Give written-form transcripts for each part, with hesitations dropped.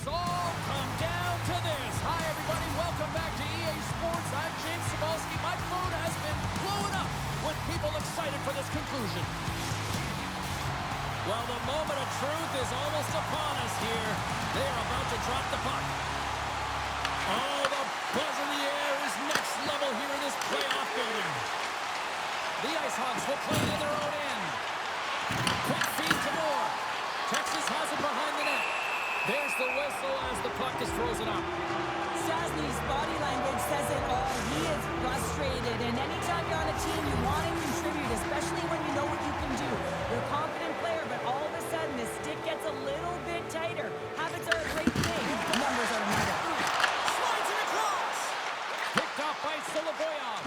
has all come down to this. Hi, everybody. Welcome back to EA Sports. I'm James Cebulski. My phone has been blowing up with people excited for this conclusion. Well, the moment of truth is almost upon us here. They are about to drop the puck. Oh, the buzz in the air is next level here in this playoff building. The Ice Hogs will play it in their own end. Quick feed to Moore. Texas has it behind the net. There's the whistle as the puck is frozen up. Sassney's body language says it all. He is frustrated, and anytime you're on a team, you want to contribute, especially when you know what you can do. You're a confident player, but all of a sudden, the stick gets a little bit tighter. Habits are a great thing. Numbers are another. Slides it across. Picked off by Solovoyov.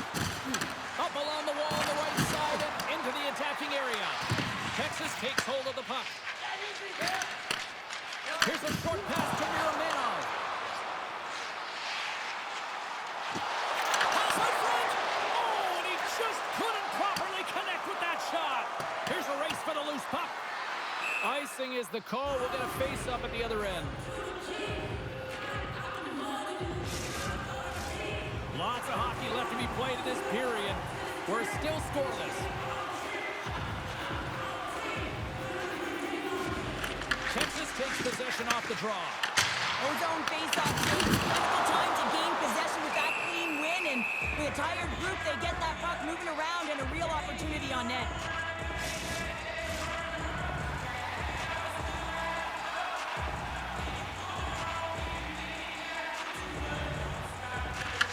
Up along the wall on the right side and into the attacking area. Texas takes hold of the puck. Here's a short pass to Miraminov. Pass in front. Oh, and he just couldn't properly connect with that shot. Here's a race for the loose puck. Icing is the call. We'll get a face-up at the other end. Lots of hockey left to be played in this period. We're still scoreless. Texas takes possession off the draw. Ozone face-off. Critical time to gain possession with that clean win, and with a tired group, they get that puck moving around and a real opportunity on net.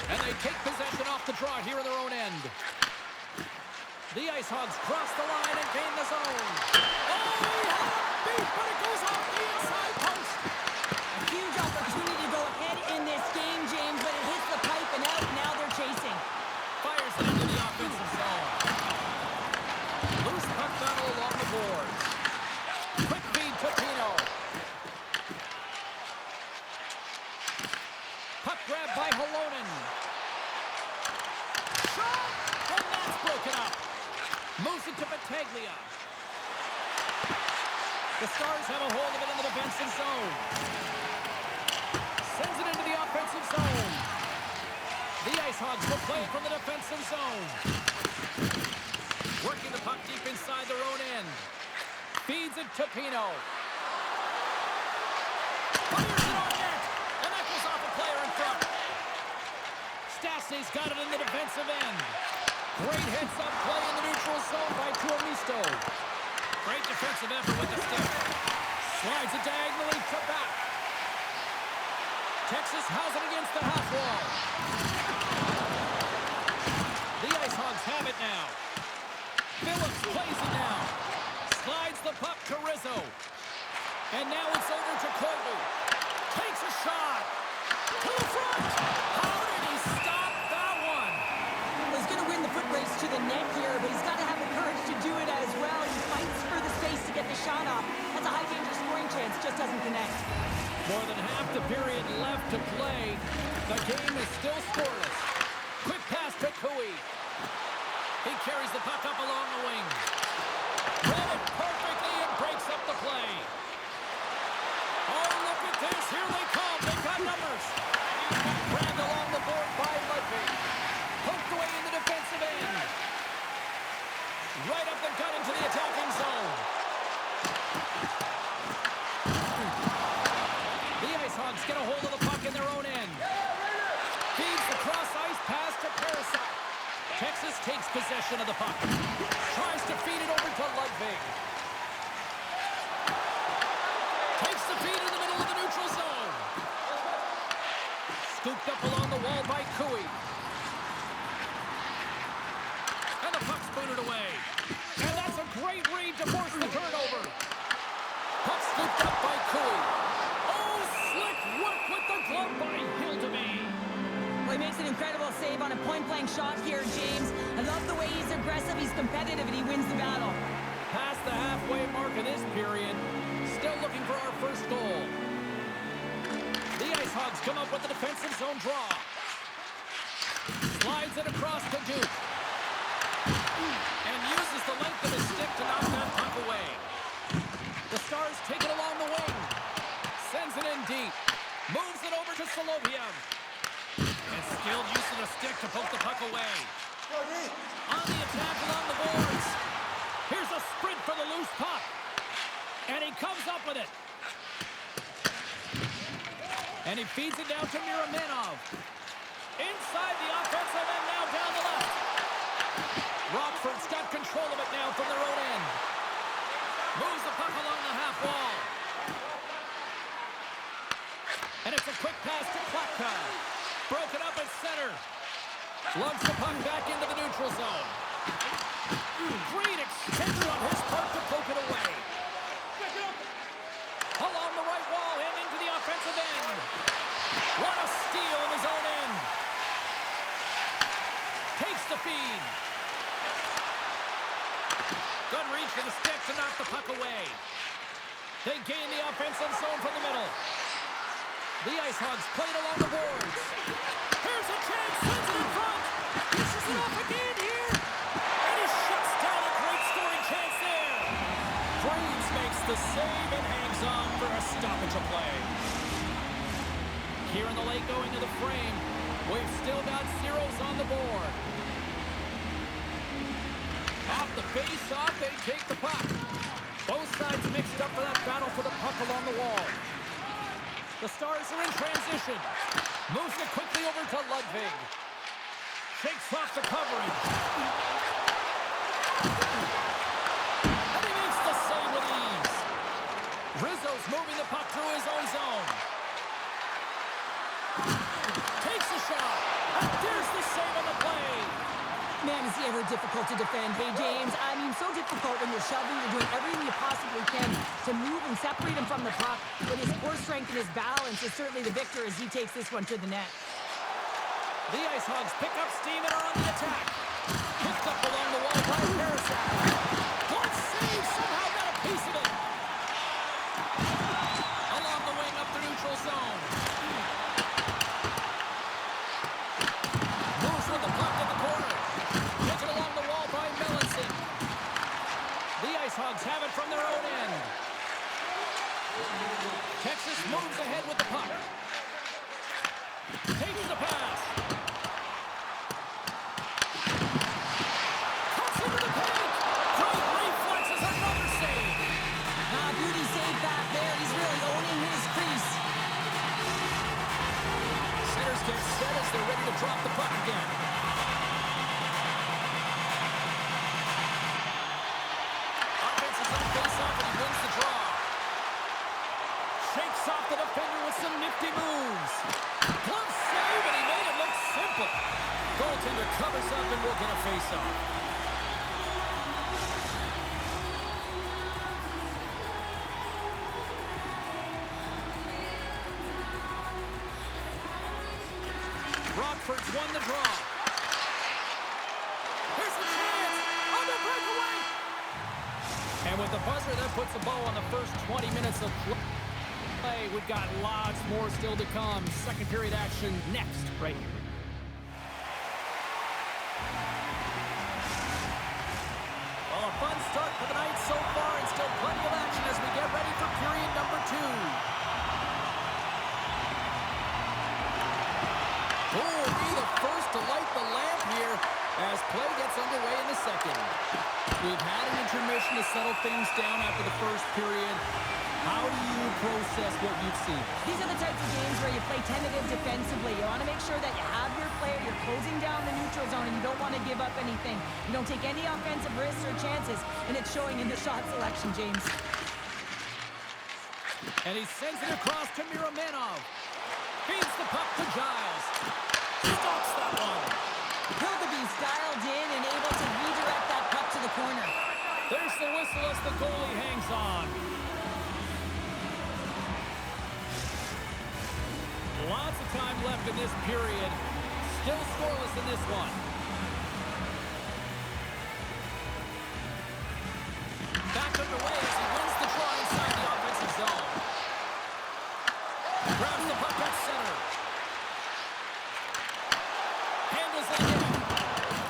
And they take possession off the draw here in their own end. The Ice Hogs cross the line and gain the zone. Oh, he had a beat, but it goes off the inside post. A huge opportunity to go ahead in this game, James, but it hits the pipe and out. Now they're chasing. Fires it into the offensive zone. Loose puck battle along the boards. Quick feed to Pino. Puck grab by Halonen. Shot! And that's broken up. Moves it to Battaglia. The Stars have a hold of it in the defensive zone. Sends it into the offensive zone. The Ice Hogs will play it from the defensive zone. Working the puck deep inside their own end. Feeds it to Pino. Fires it on net. And that goes off a player in front. Stastny's got it in the defensive end. Great heads-up play in the neutral zone by Tuomisto. Great defensive effort with the stick. Slides it diagonally to back. Texas has it against the half wall. The Ice Hogs have it now. Phillips plays it now. Slides the puck to Rizzo. And now it's over to Koivu. Takes a shot. To the front. How did he stop that one? He's going to win the foot race to the net here, but he's got to have the courage to do it as well. He fights for the space to get the shot off. That's a high-danger scoring chance, just doesn't connect. More than half the period left to play. The game is still scoreless. Quick pass to Cooey. He carries the puck up along the wing. Read it perfectly and breaks up the play. Oh, look at this. Here they come. They've got numbers. Grabbed along the board by Ludwig. Poked away in the defensive end. Right up the gut into the attacking zone. The Ice Hogs get a hold of the puck in their own end. Feeds the cross-ice pass to Parasite. Texas takes possession of the puck. Tries to feed it over to Ludwig. Takes the feed in the middle of the neutral zone. Scooped up along the wall by Cooey. And the puck's booted away. And that's a great read to force the turnover. Puck scooped up by Cooey. Oh, slick work with the glove by Hildeby. Well, he makes an incredible save on a point-blank shot here, James. I love the way he's aggressive, he's competitive, and he wins the battle. Past the halfway mark of this period. Still looking for our first goal. The Ice Hogs come up with the defensive zone draw. Slides it across to Duke. And uses the length of his stick to knock that puck away. The Stars take it along the wing. Sends it in deep. And he feeds it down to Miraminov. Inside the offensive end, now down the left. Rockford's got control of it now from their own end. Moves the puck along the half wall. And it's a quick pass to Klatka. Broken up at center. Lugs the puck back into the neutral zone. Great extension on his part to poke it away. Along the right wall and into the offensive end. What a steal in his own end. Takes the feed. Good reach for the stick to knock the puck away. They gain the offensive zone from the middle. The Ice Hogs played along the boards. Here's a chance, sends it in front. Pushes it off again here. And he shuts down a great scoring chance there. Freeze makes the save and hangs on for a stoppage of play. Here in the late going to the frame. We've still got zeros on the board. Off the face-off, they take the puck. Both sides mixed up for that battle for the puck along the wall. The Stars are in transition. Moves it quickly over to Ludwig. Shakes off the coverage. And he makes the save with ease. Rizzo's moving the puck through his own zone. Takes a shot. And there's the save on the play. Man, is he ever difficult to defend. Hey, James, I mean, so difficult when you're shoving, you're doing everything you possibly can to move and separate him from the puck. But his core strength and his balance is certainly the victor as he takes this one to the net. The Ice Hogs pick up steam and are on the attack. Picked up along the wall by Parasat. Good save, somehow got a piece of it. Along the wing up the neutral zone. Moves with the puck in the corner. Taken along the wall by Melanson. The Ice Hogs have it from their own end. Texas moves ahead with the puck. Takes the pass. Cuts into the paint. Great reflexes, another save. Beauty save back there. He's really owning his crease. Centers get set as they're ready to drop the puck again. Offense is on face-off and he wins the draw. Shakes off the defender with some nifty moves. Glove save, and he made it look simple. Goaltender covers up and will get a face-off. Rockford's won the draw. Here's the chance on the breakaway. And with the buzzer, that puts a bow on the first 20 minutes of play. We've got lots more still to come. Second period action next, right here. Well, a fun start for the night so far, and still plenty of action as we get ready for period number 2. Who will be the first to light the lamp here as play gets underway in the second? We've had an intermission to settle things down after the first period. How do you process what you've seen? These are the types of games where you play tentative defensively. You want to make sure that you have your player, you're closing down the neutral zone, and you don't want to give up anything. You don't take any offensive risks or chances, and it's showing in the shot selection, James. And he sends it across to Miraminov. Feeds the puck to Giles. Stops that one. Hildeby's dialed in and able to redirect that puck to the corner. There's the whistle as the goalie hangs on. Lots of time left in this period. Still scoreless in this one. Back underway as he wins the draw inside the offensive zone. Grabs the puck at center. Handles it in.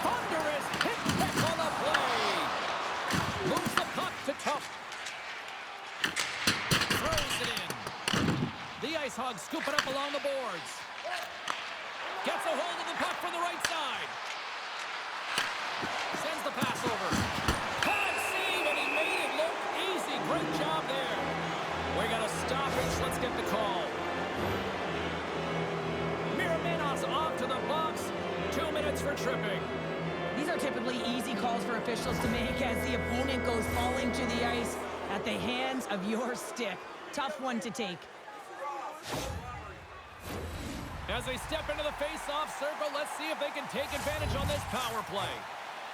Thunderous hit pick on the play. Moves the puck to Tuff. Throws it in. The Ice Hogs scoop it up along the boards. Gets a hold of the puck from the right side. Sends the pass over. Hard save, and he made it look easy. Great job there. We got a stoppage. Let's get the call. incredibly easy calls for officials to make as the opponent goes falling to the ice at the hands of your stick. Tough one to take. As they step into the face-off circle, let's see if they can take advantage on this power play.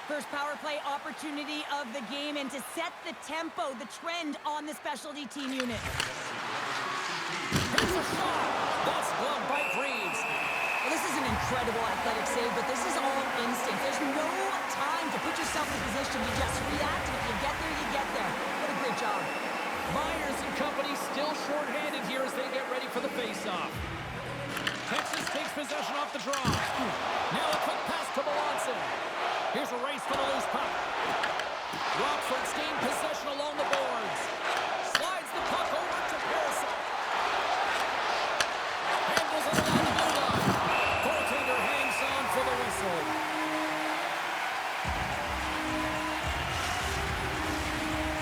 First power play opportunity of the game, and to set the tempo, the trend on the specialty team unit. Here's a shot. That's gloved by Reeves. Well, this is an incredible athletic save, but this is all instinct. There's no time to put yourself in position. You just react, and if you get there, you get there. What a great job. Myers and company still shorthanded here as they get ready for the face-off. Texas takes possession off the draw. Now a quick pass to Melanson. Here's a race for the loose puck. Rockford's gained possession along the boards. Slides the puck over to Pearson. Handles it along the blue line. Goaltender hangs on for the whistle.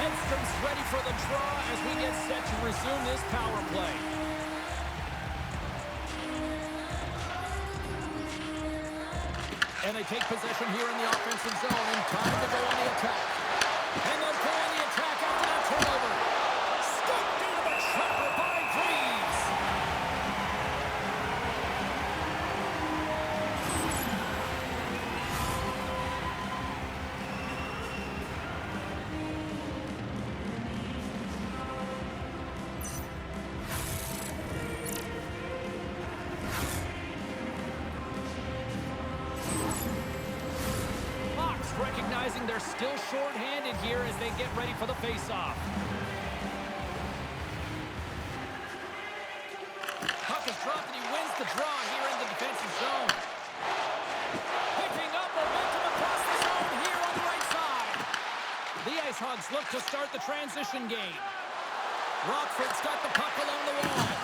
Edstrom's ready for the draw as we get set to resume this power play. And they take possession here in the offensive zone, and time to go on the attack. And they'll go on the attack after that turnover. Scooped into the trapper by Reeves. Recognizing they're still short-handed here as they get ready for the face-off. Puck is dropped and he wins the draw here in the defensive zone. Picking up momentum across the zone here on the right side. The Ice Hogs look to start the transition game. Rockford's got the puck along the wall.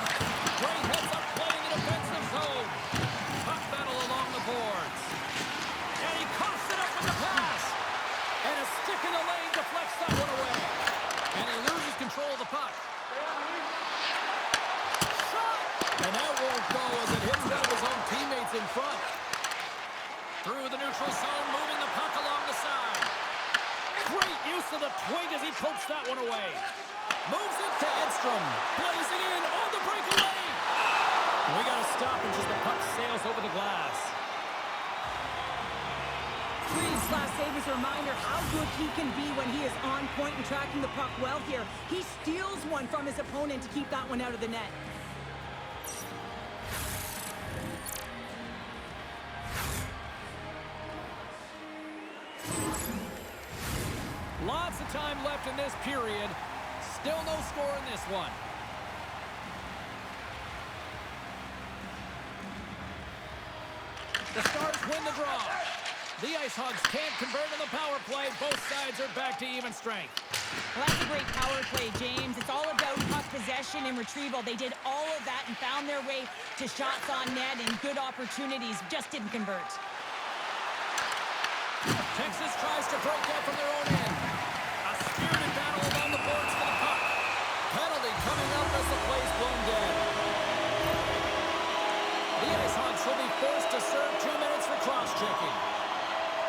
Gray heads up play in the defensive zone. Puck battle along the boards. And he coughs it up with the pass. And a stick in the lane deflects that one away. And he loses control of the puck. Shot! And that won't go as it hits one of his own teammates in front. Through the neutral zone, moving the puck along the side. Great use of the twig as he pokes that one away. Moves it to Edstrom. Blazing in on the breakaway. We got to stop him as the puck sails over the glass. Reeves' last save is a reminder how good he can be when he is on point and tracking the puck well here. He steals one from his opponent to keep that one out of the net. Lots of time left in this period. Still no score in this one. The Stars win the draw. The Ice Hogs can't convert on the power play. Both sides are back to even strength. Well, that's a great power play, James. It's all about puck possession and retrieval. They did all of that and found their way to shots on net and good opportunities. Just didn't convert. Texas tries to break out from their own end. A spirited battle along the boards for the puck. Penalty coming up as the play's blown dead. The Ice Hogs will be forced to serve 2 minutes for cross-checking.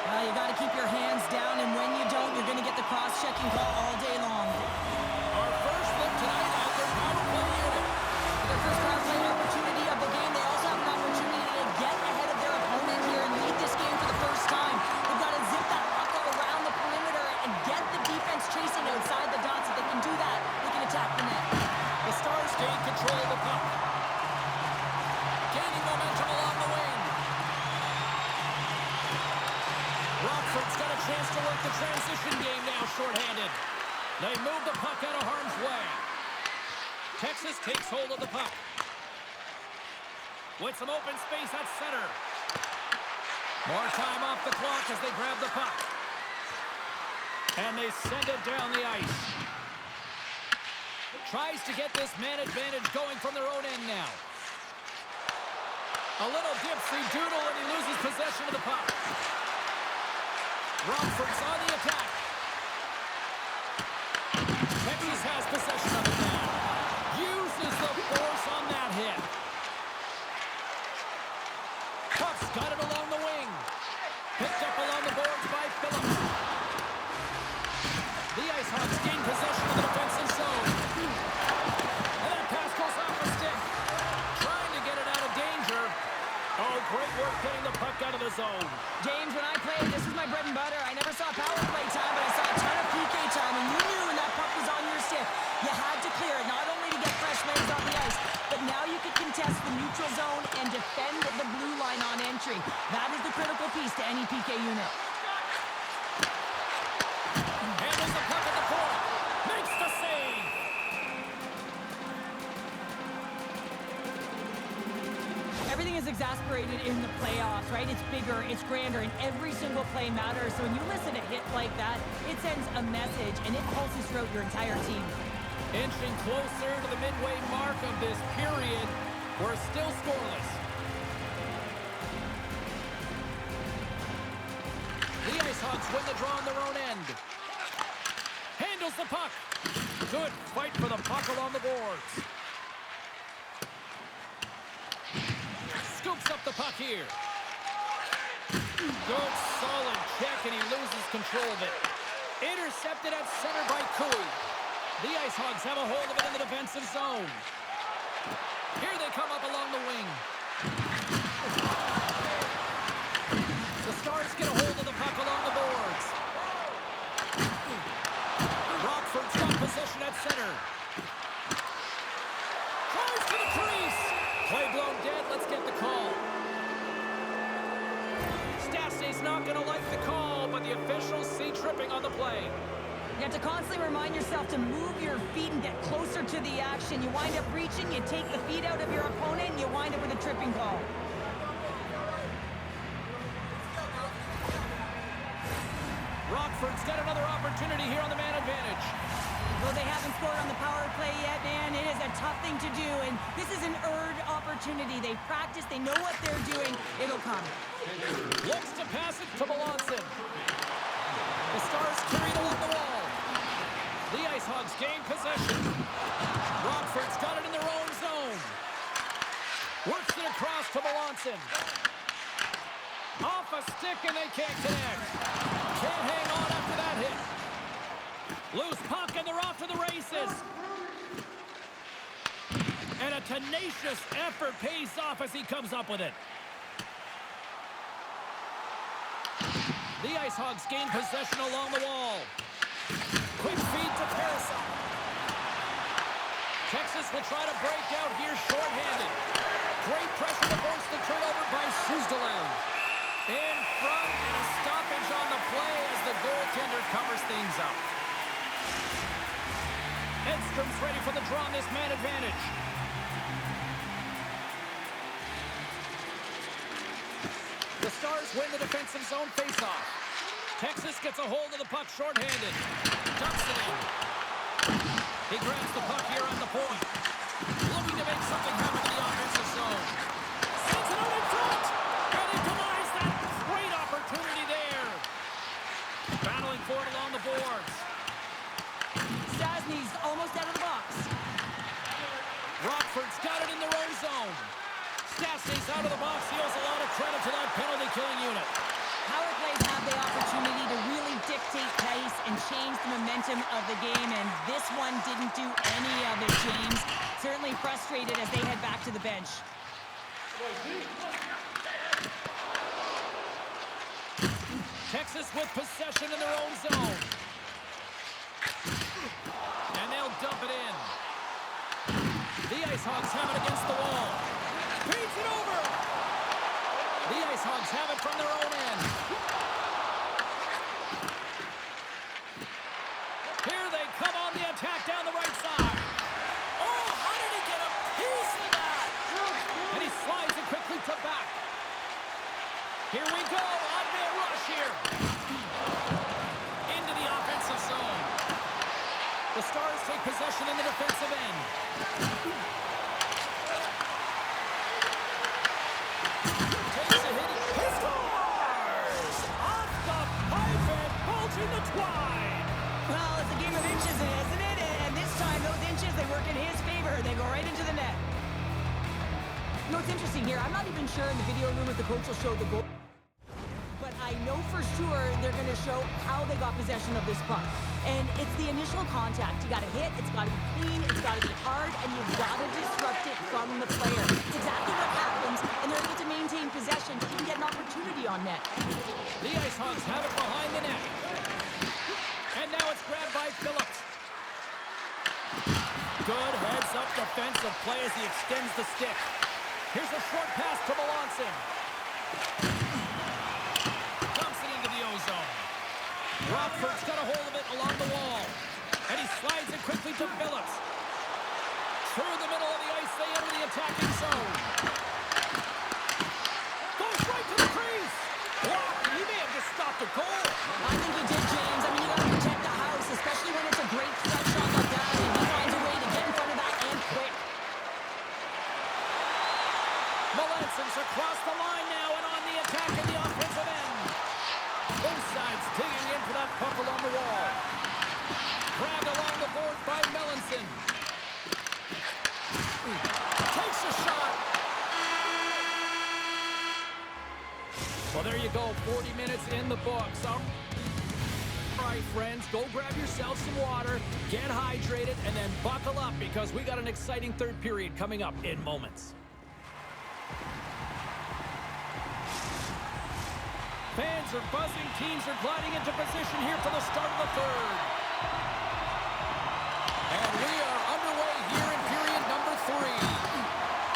Well, you got to keep your hands down, and when you don't, you're going to get the cross-checking call all day long. Our first look tonight at their power play unit. Their first power play opportunity of the game. They also have an opportunity to get ahead of their opponent here and lead this game for the first time. They've got to zip that puck around the perimeter and get the defense chasing outside the dots. If they can do that, they can attack the net. The Stars gain control of the puck. Gaining momentum along the wing. Rockford's got a chance to work the transition game now shorthanded. They move the puck out of harm's way. Texas takes hold of the puck. With some open space at center. More time off the clock as they grab the puck. And they send it down the ice. Tries to get this man advantage going from their own end now. A little dipsy doodle and he loses possession of the puck. Rockford's on the attack. Texas has possession of it now. Uses the force on that hit. Puck's got it along the wing. Picked up along the boards by Phillips. Ice Hawks gain possession of the defensive zone. And that pass goes off the stick. Trying to get it out of danger. Oh, great work getting the puck out of the zone. James, when I played, this was my bread and butter. I never saw power play time, but I saw a ton of PK time, and you knew when that puck was on your stick, you had to clear it, not only to get fresh legs on the ice, but now you could contest the neutral zone and defend the blue line on entry. That is the critical piece to any PK unit. Handles the puck at the point. Makes the save. Everything is exasperated in the playoffs, right? It's bigger, it's grander, and every single play matters. So when you listen to hits like that, it sends a message, and it pulses throughout your entire team. Inching closer to the midway mark of this period. We're still scoreless. The Ice Hawks win the draw on their own end. Handles the puck. Good fight for the puck along the boards. Scoops up the puck here. Good solid check, and he loses control of it. Intercepted at center by Cooey. The Ice Hogs have a hold of it in the defensive zone. Here they come up along the wing. The Stars get a hold of the puck along the boards. Rockford's got possession at center. Tries to the crease. Play blown dead. Let's get the call. Stastny's not going to like the call, but the officials see tripping on the play. You have to constantly remind yourself to move your feet and get closer to the action. You wind up reaching, you take the feet out of your opponent, and you wind up with a tripping call. Rockford's got another opportunity here on the man advantage. Though they haven't scored on the power play yet, man, it is a tough thing to do, and this is an earned opportunity. They practice, they know what they're doing. It'll come. Looks to pass it to Melanson. The Stars carried along the wall. The Ice Hogs gain possession. Rockford's got it in their own zone. Works it across to Melanson. Off a stick, and they can't connect. Can't hang on after that hit. Loose puck, and they're off to the races. And a tenacious effort pays off as he comes up with it. The Ice Hogs gain possession along the wall. Quick feed to Parasol. Texas will try to break out here shorthanded. Great pressure to force the turnover by Suzdalev. In front, and a stoppage on the play as the goaltender covers things up. Edstrom's ready for the draw on this man advantage. The Stars win the defensive zone faceoff. Texas gets a hold of the puck shorthanded. Dumps it in. He grabs the puck here on the point. Looking to make something happen in the offensive zone. Sends it out in front. And he denies that great opportunity there. Battling for it along the boards. Stastny's almost out of the box. Rockford's got it in their own zone. Stastny's out of the box. He owes a lot of credit to that penalty-killing unit. Power plays have the opportunity to really dictate pace and change the momentum of the game, and this one didn't do any of it, James. Certainly frustrated as they head back to the bench. Texas with possession in their own zone. And they'll dump it in. The Ice Hogs have it against the wall. Beats it over! The Ice Hogs have it from their own end. Here they come on the attack down the right side. Oh, how did he get a piece of that? And he slides it quickly to back. Here we go, odd-man rush here. Into the offensive zone. The Stars take possession in the defensive end. Takes a hit. He scores! Off the pipe and bulging the twine. Well, it's a game of inches, isn't it? And this time, those inches, they work in his favor. They go right into the net. You know what's interesting here? I'm not even sure in the video room if the coach will show the goal. But I know know for sure they're going to show how they got possession of this puck. And it's the initial contact. You got to hit, it's got to be clean, it's got to be hard, and you've got to disrupt it from the player. It's exactly what happens, and they're able to maintain possession to even get an opportunity on net. The Ice Hogs have it behind the net. And now it's grabbed by Phillips. Good heads-up defensive play as he extends the stick. Here's a short pass to Melanson. Dumps it into the ozone. Rockford's got a hold of it along the wall. And he slides it quickly to Phillips. Through the middle of the ice, they enter the attacking zone. Goes right to the crease. Blocked. He may have just stopped a goal. I think he did, James. I mean, you got to protect the house, especially when it's a great threat shot like that. And he finds a way to get in front of that and quick. Melanson's across the line now and on the attack in the offensive end. Both sides digging in for that puck along the wall. Grabbed along the board by Melanson. Takes a shot. Well, there you go. 40 minutes in the books. All right, friends, go grab yourself some water, get hydrated, and then buckle up because we got an exciting third period coming up in moments. Fans are buzzing. Teams are gliding into position here for the start of the third. And we are underway here in period number 3.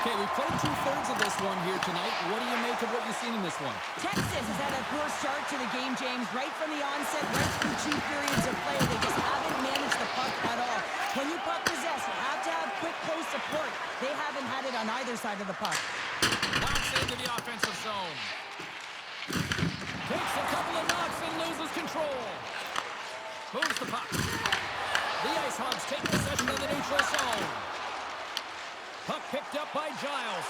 Okay, we've played 2/3 of this one here tonight. What do you make of what you've seen in this one? Texas has had a poor start to the game, James. Right from the onset, right through 2 periods of play, they just haven't managed the puck at all. When you puck possess, you have to have quick, close support. They haven't had it on either side of the puck. Knocks into the offensive zone. Takes a couple of knocks and loses control. Moves the puck. The Ice Hogs take possession of the neutral zone. Puck picked up by Giles.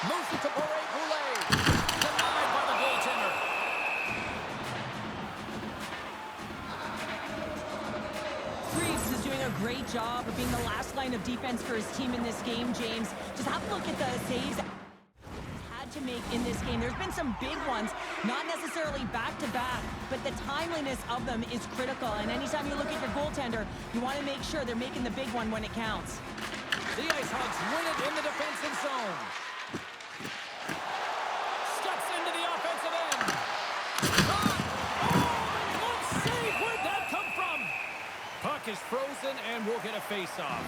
Moves it to Boulet. Denied by the goaltender. Freese is doing a great job of being the last line of defense for his team in this game, James. Just have a look at the saves to make in this game. There's been some big ones, not necessarily back-to-back, but the timeliness of them is critical. And anytime you look at your goaltender, you want to make sure they're making the big one when it counts. The Ice Hogs win it in the defensive zone. Steps into the offensive end. Good save! Where'd that come from? Puck is frozen and we'll get a face-off.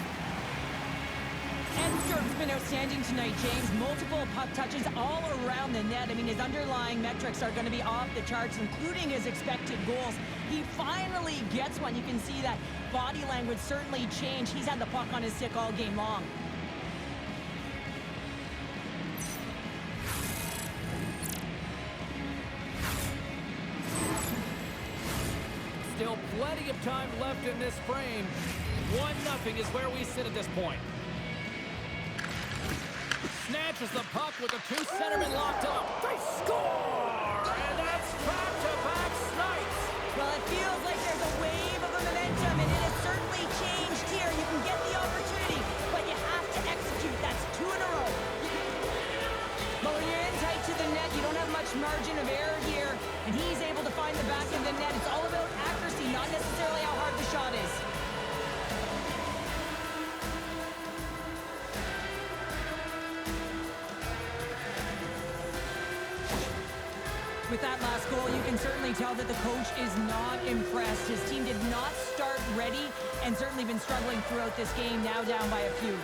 Edstrom been outstanding tonight, James. Multiple puck touches all around the net. I mean, his underlying metrics are going to be off the charts, including his expected goals. He finally gets one. You can see that body language certainly changed. He's had the puck on his stick all game long. Still plenty of time left in this frame. 1-0 is where we sit at this point. Snatches the puck with the 2 centermen locked up. They score! And that's back-to-back snipes. Well, it feels like there's a wave of momentum, and it has certainly changed here. You can get the opportunity, but you have to execute. That's 2 in a row. But when you're in tight to the net, you don't have much margin of error here, and he's able to find the back of the net. It's all about accuracy, not necessarily how hard the shot is. With that last goal, you can certainly tell that the coach is not impressed. His team did not start ready and certainly been struggling throughout this game, now down by a few.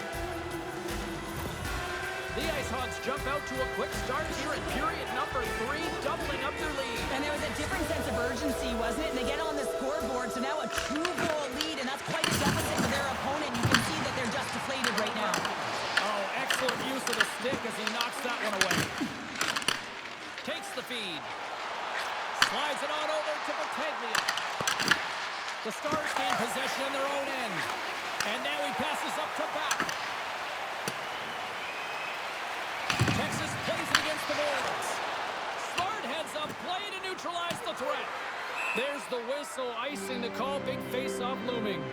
The Ice Hogs jump out to a quick start here in period number 3, doubling up their lead. And there was a different sense of urgency, wasn't it? And they get on the scoreboard, so now a 2-goal lead, and that's quite a deficit for their opponent. You can see that they're just deflated right now. Oh, excellent use of the stick as he knocks that one away. Takes the feed. Slides it on over to Battaglia. The Stars gain possession in their own end. And now he passes up to back. Texas plays it against the boards. Smart heads up play to neutralize the threat. There's the whistle, icing the call. Big face-off looming.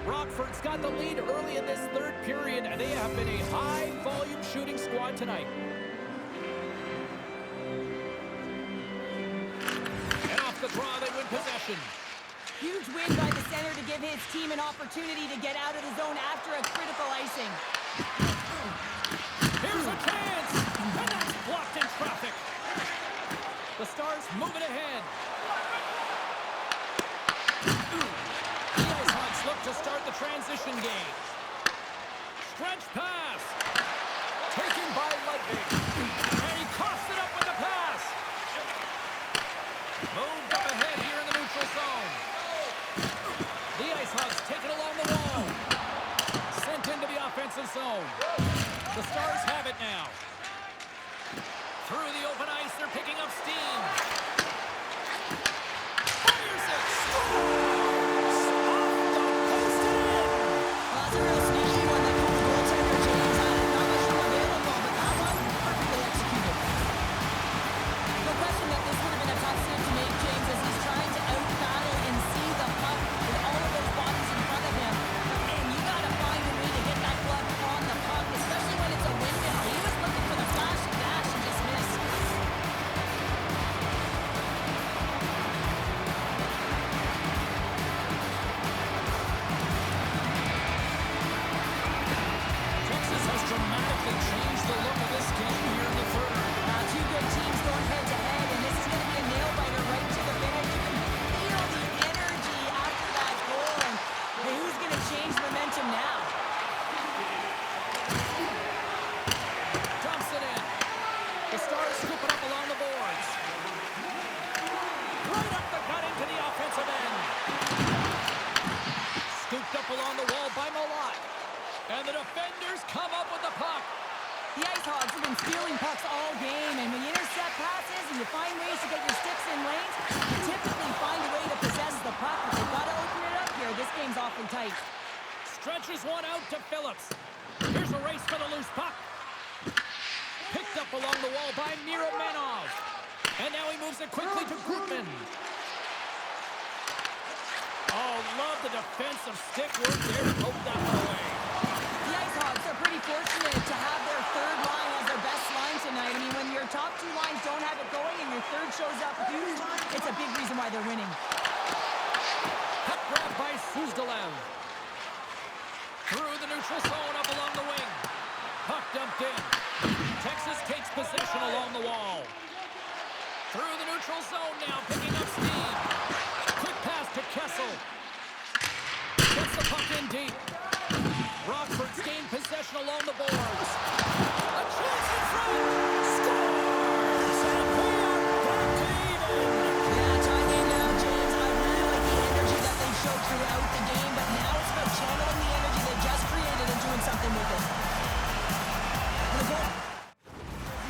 Rockford's got the lead early in this third period, and they have been a high-volume shooting squad tonight. possession. Huge win by the center to give his team an opportunity to get out of the zone after a critical icing. Here's a chance, and that's blocked in traffic. The Stars move it ahead. The IceHogs look to start the transition game. Stretch pass. Taken by Ludwig. And he coughs it up with the pass. Moved up ahead here in the neutral zone. The IceHogs take it along the wall. Sent into the offensive zone. The Stars have it now. Through the open ice, they're picking up steam. Fires it. Scores! Off the post and in. Well, that's a real sneaky one that from the goaltender, James. Not much room available, but that one perfectly executed. No question that this would have been a tough save to make, James, as he's trying to out-battle and see the puck with all of those bodies in front of him. And you got to find a way to get that glove on the puck, especially when it's a windmill. He was looking for the flash and dash and just missed. Texas has dramatically changed the look of this game here in the third. Two good teams going head-to-head, and this is going to be a nail-biter right to the finish. You can feel the energy after that goal, and who's going to change momentum now? Dumps it in. The Stars scoop it up along the boards. Right up the gut into the offensive end. Scooped up along the wall by Malott. And the defenders come up with the puck. The IceHogs have been stealing pucks all game, and when you intercept passes and you find ways to get your sticks in lanes, you typically find a way to possess the puck, but they've got to open it up here. This game's awfully tight. Stretches one out to Phillips. Here's a race for the loose puck. Picked up along the wall by Miromenov. And now he moves it quickly to Gutman. Oh, love the defensive stick work there to poke that one away. The IceHogs are pretty fortunate to have their third line as their best line tonight. I mean, when your top two lines don't have it going and your third shows up huge, it's a big reason why they're winning. Puck grab by Suzdalev. Through the neutral zone up along the wing. Puck dumped in. Texas takes possession along the wall. Through the neutral zone now, picking up steam. Quick pass to Kessel. Gets the puck in deep. Rockford's gained possession along the boards. A chance in front. Scores! And we are back to even. Yeah, time in now, James. I really like the energy that they showed throughout the game, but now it's about channeling the energy they just created and doing something with it. And the goal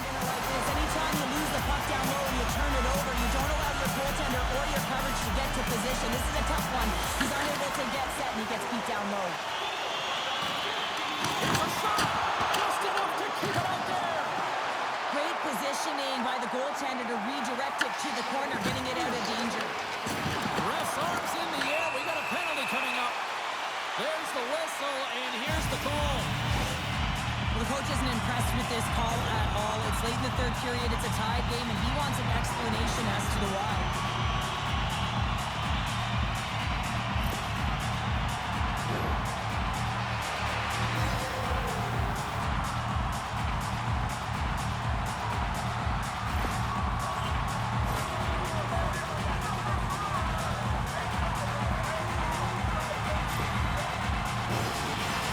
isn't like this. Anytime you lose the puck down low and you turn it over, you don't allow your goaltender or your coverage to get to position. This is a tough one. He's unable to get set and he gets beat down low. It's a shot! Just enough to keep it out there! Great positioning by the goaltender to redirect it to the corner, getting it out of danger. Ref's arms in the air. We got a penalty coming up. There's the whistle, and here's the call. Well, the coach isn't impressed with this call at all. It's late in the third period. It's a tied game, and he wants an explanation as to the why.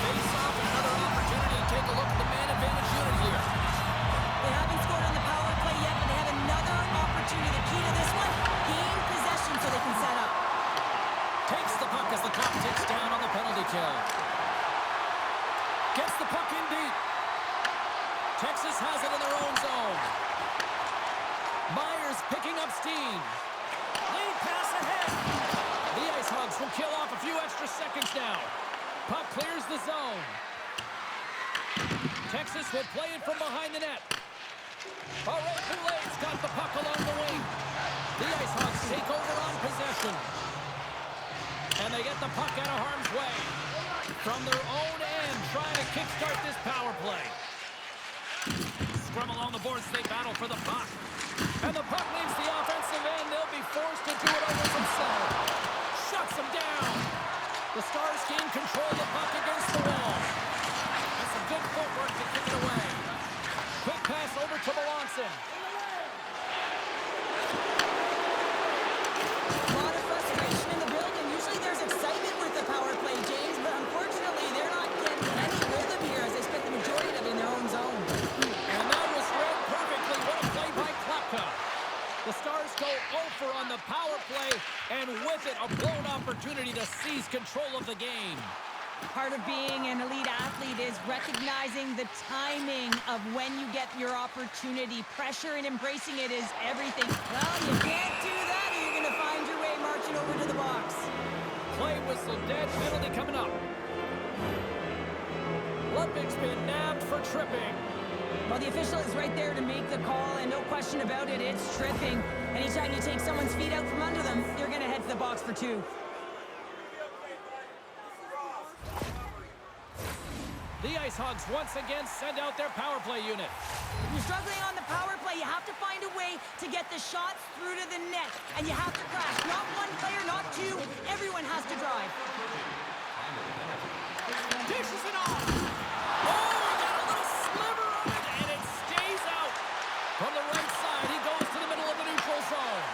Face-off, another opportunity to take a look at the man advantage unit here. They haven't scored on the power play yet, but they have another opportunity. The key to this one, gain possession so they can set up. Takes the puck as the clock ticks down on the penalty kill. Gets the puck in deep. Texas has it in their own zone. Myers picking up steam. Lead pass ahead. The IceHogs will kill off a few extra seconds now. Puck clears the zone. Texas will play it from behind the net. Poulet's got the puck along the wing. The IceHogs take over on possession. And they get the puck out of harm's way. From their own end, trying to kickstart this power play. Scrum along the boards, they battle for the puck. And the puck leaves the offensive end. They'll be forced to do it over themselves. down. The Stars gain control of the puck against the wall. That's some good footwork to kick it away. Quick pass over to Melanson. A lot of frustration in the building. Usually there's excitement with the power play, James, but unfortunately they're not getting any rhythm here as they spent the majority of it in their own zone. And that was read perfectly. What a play by Klapka. The Stars go over on the power play, and with it, a blown opportunity to seize control of the game. Part of being an elite athlete is recognizing the timing of when you get your opportunity. Pressure and embracing it is everything. Well, you can't do that or you're going to find your way marching over to the box. Play whistle dead, penalty coming up. Ludwig's been nabbed for tripping. Well, the official is right there to make the call, and no question about it, it's tripping. Anytime you take someone's feet out from under them, you're going to head to the box for two. The Ice Hogs once again send out their power play unit. If you're struggling on the power play, you have to find a way to get the shots through to the net, and you have to crash. Not one player, not two. Everyone has to drive. Dishes it off. Oh, he got a little sliver of it, and it stays out. From the right side, he goes to the middle of the neutral zone.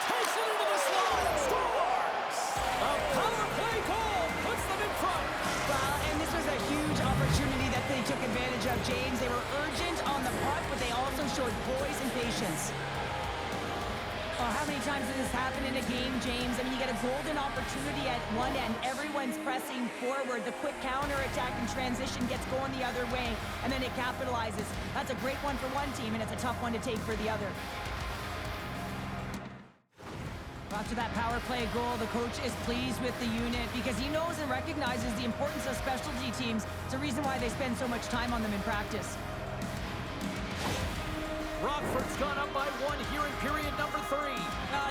Takes it into the slot. Scores! A power play goal puts them in front. Well, and this was a huge opportunity that they took advantage of, James. They were urgent on the puck, but they also showed poise and patience. Oh, how many times has this happened in a game, James? I mean, you get a golden opportunity at one end. Everyone's pressing forward. The quick counter-attack and transition gets going the other way, and then it capitalizes. That's a great one for one team, and it's a tough one to take for the other. After that power play goal, the coach is pleased with the unit because he knows and recognizes the importance of specialty teams. It's a reason why they spend so much time on them in practice. Rockford's gone up by one here in period number 3.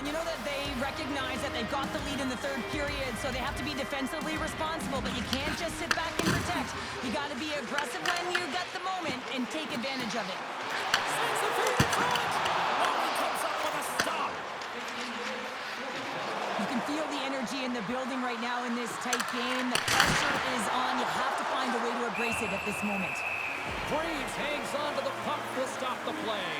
You know that they recognize that they've got the lead in the third period, so they have to be defensively responsible, but you can't just sit back and protect. You got to be aggressive when you got the moment and take advantage of it. Sends the feed in front. Oh, he comes up with a stop. You can feel the energy in the building right now in this tight game. The pressure is on. You have to find a way to embrace it at this moment. Breeze hangs on to the puck to stop the play.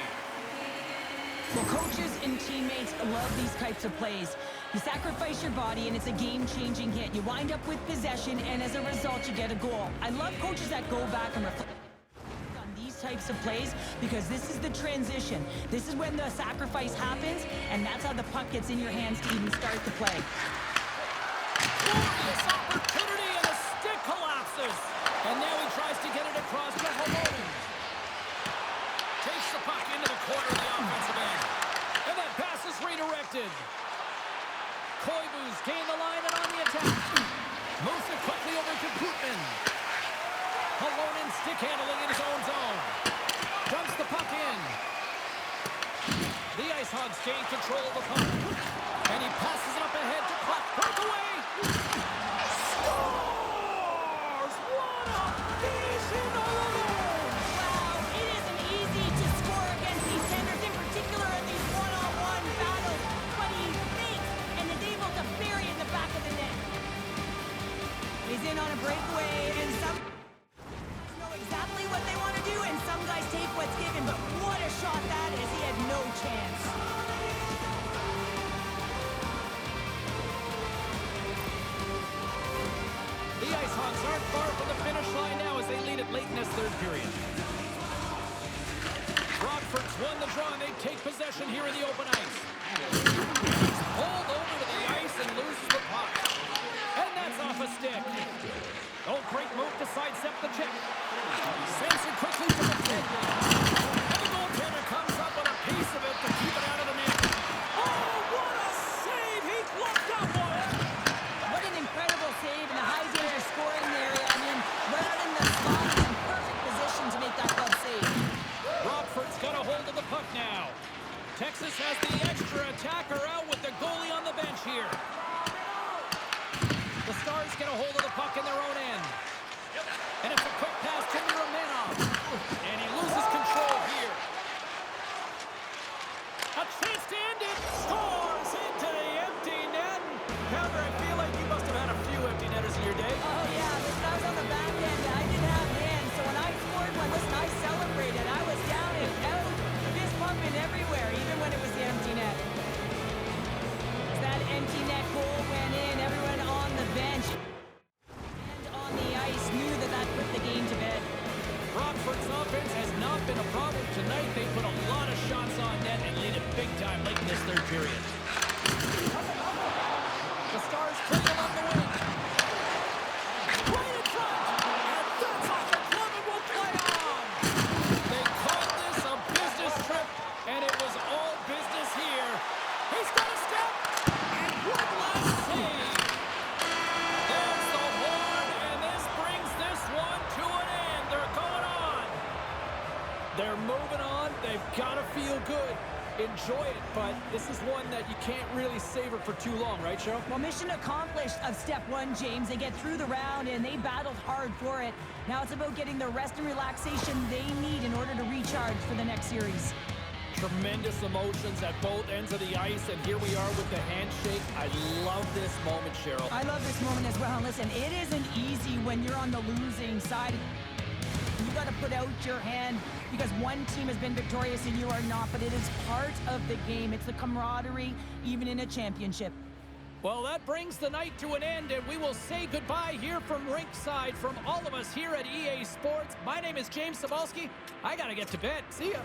Well, coaches and teammates love these types of plays. You sacrifice your body, and it's a game-changing hit. You wind up with possession, and as a result, you get a goal. I love coaches that go back and reflect on these types of plays because this is the transition. This is when the sacrifice happens, and that's how the puck gets in your hands to even start the play. Glorious opportunity, and the stick collapses. And now he tries to get it across to Malone. Takes the puck into the corner of the offensive end. And that pass is redirected. Koivu's gained the line and on the attack. Moves it quickly over to Koutman. Malone stick handling in his own zone. Dumps the puck in. The Ice Hogs gain control of the puck. And he passes it up ahead to Clark. Breakaway. In on a breakaway, and some know exactly what they want to do, and some guys take what's given, but what a shot that is. He had no chance. The Ice Hogs aren't far from the finish line now as they lead it late in this third period. Rockford's won the draw, and they take possession here in the open ice. He's pulled over to the ice and loses the puck. And that's off a stick. Oh, great move to sidestep the check. Sends it quickly to the pit. And the goaltender comes up with a piece of it to keep it out of the net. Oh, what a save! He looked up one. What an incredible save in a high danger scoring area. I mean, right out in the slot, in perfect position to make that club save. Rockford's got a hold of the puck now. Texas has the extra attacker out with the goalie on the bench here. The Stars get a hold of the puck in their own end. And it's a quick pass to Romanov. And he loses control here. A chance to end it. Scores into the empty net. Cover Gotta feel good. Enjoy it, but this is one that you can't really savor for too long, right, Cheryl? Well, mission accomplished of step one, James. They get through the round, and they battled hard for it. Now it's about getting the rest and relaxation they need in order to recharge for the next series. Tremendous emotions at both ends of the ice, and here we are with the handshake. I love this moment, Cheryl. I love this moment as well. Listen, it isn't easy when you're on the losing side. You got to put out your hand because one team has been victorious and you are not, but it is part of the game. It's the camaraderie, even in a championship. Well, that brings the night to an end, and we will say goodbye here from Rinkside from all of us here at EA Sports. My name is James Cebulski. I got to get to bed. See ya.